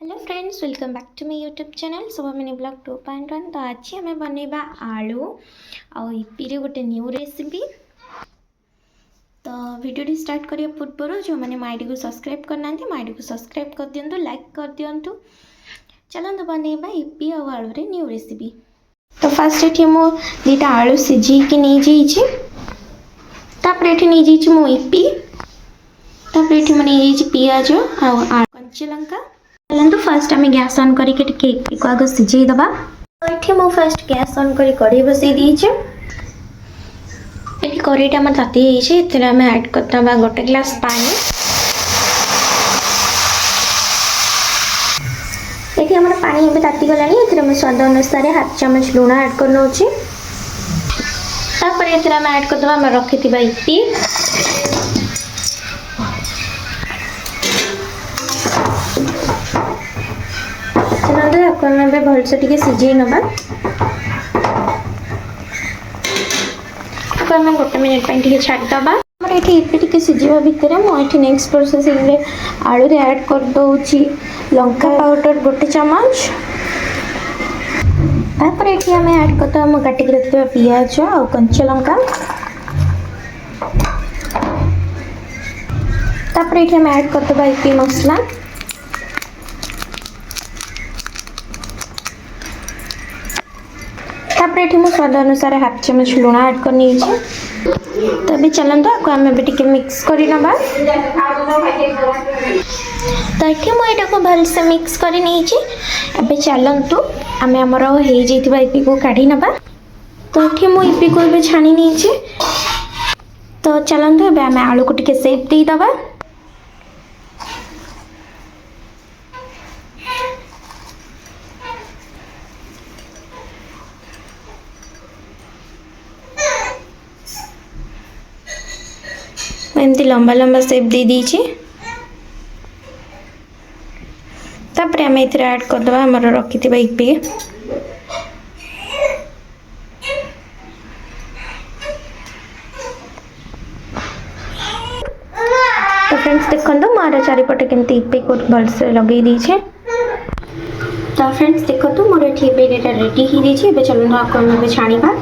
Hello friends, welcome back to my YouTube channel Shubh mini blog 2.1। तो आज आम बनवा आलू आईपी गोटे न्यू रेसिपी। तो वीडियो स्टार्ट करिया पूर्व जो मैंने मो आईडी को सब्सक्राइब करना मो आईडी को सब्सक्राइब कर दिंतु, लाइक कर दिंतु। चलते बनवा ईपी और आलू रे न्यू रेसिपी। तो फास्ट ये मो दीटा आलू सिझी नहीं जाइए, नहीं मो ईपी, मैंने पियाज आ कंचा लंका। चलते फास्ट आम गैस ऑन करके आग सिझेदबा। तो ये मुझे फास्ट गैस ऑन कर कड़े बसई दीचे। ये कड़ईटा आम ताती आम ऐड करदबा गोटे ग्लास पानी। ये आम पानी ए ताती गला स्वाद अनुसार हाफ चामच लुण ऐड कर नौ। आम ऐड करदबा रखी ईपी। भलसे टे सिझे नवा। गोटे मिनिट छाड़दबा। ये सिझा भितर मुझे नेक्स्ट प्रोसेसिंग आलू रे ऐड कर दूची लंका पाउडर गोटे चमच। तापर ये आम ऐड करदबा काटिक रखिबा पियाज और कंचा लंका। तापर ये आम ऐड करदबा ईपी मसला। ये मो स्वाद अनुसार हाफ चामच लुण ऐड कर नहीं। तो अभी चलते आपको आम मिक्स कर नवा। तो ये मुझे भलसे मिक्स कर नहीं। चलतु आम आमर होपी को काढ़ी नवा। तो ये मो ईपी को छाणी नहीं। तो चलतु आम आलू को टे सेप देदबा। एमती लंबा लंबा सेप दे दीची। तापर आम एथरे ऐड करदबा हमर रखिथिबा ईपी। तो फ्रेंड्स देखंतु मोर चारिपटे केमती ईपी को भलसे लगे दीछे। तो फ्रेंड्स देखंतु मोर एठी बेटा रेडी ही दीछे। एबे चलनु आको हम छाणीबा।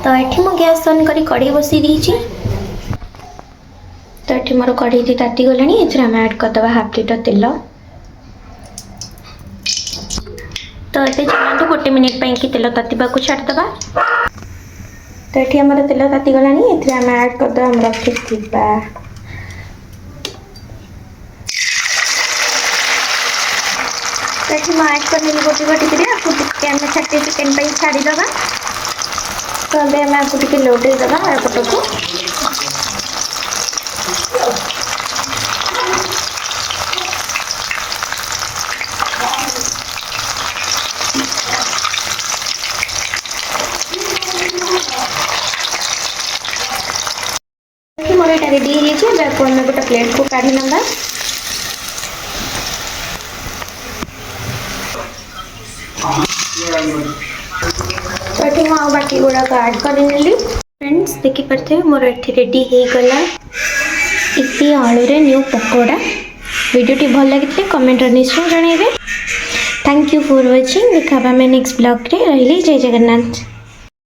तो एठी मो गैस ऑन करी कढ़ी बसी दीची। तो ये मोर कढ़ई ताती गला। आम ऐड करदबा हाफ लिटर तेल। तो ये चलते गोटे मिनिट कि तेल तातीबा को छाड़दबा। तो ये आम तेल ताती गला। आम ऐड करदबा आम रखिथिबा तो ये मैं ऐड कर गोटी गोटी आपको आम 30 सेकेंड छाड़ीदबा। तो अभी आम आपको टे लौटेदबा पट को। मोर ये रेडी हो गोटे प्लेट को काढ़ी नवा। तो ये मुझे बाकी गुड़ा ऐड कर। फ्रेंड्स देखी पारे मोर ये रेडी हो गला ईपी आलू रे न्यू पकोड़ा। वीडियोटी भल लगे कमेंट निश्चय जनइबे। Thank you for watching. देखा नेक्स्ट ब्लॉग रे। रही जय जगन्नाथ।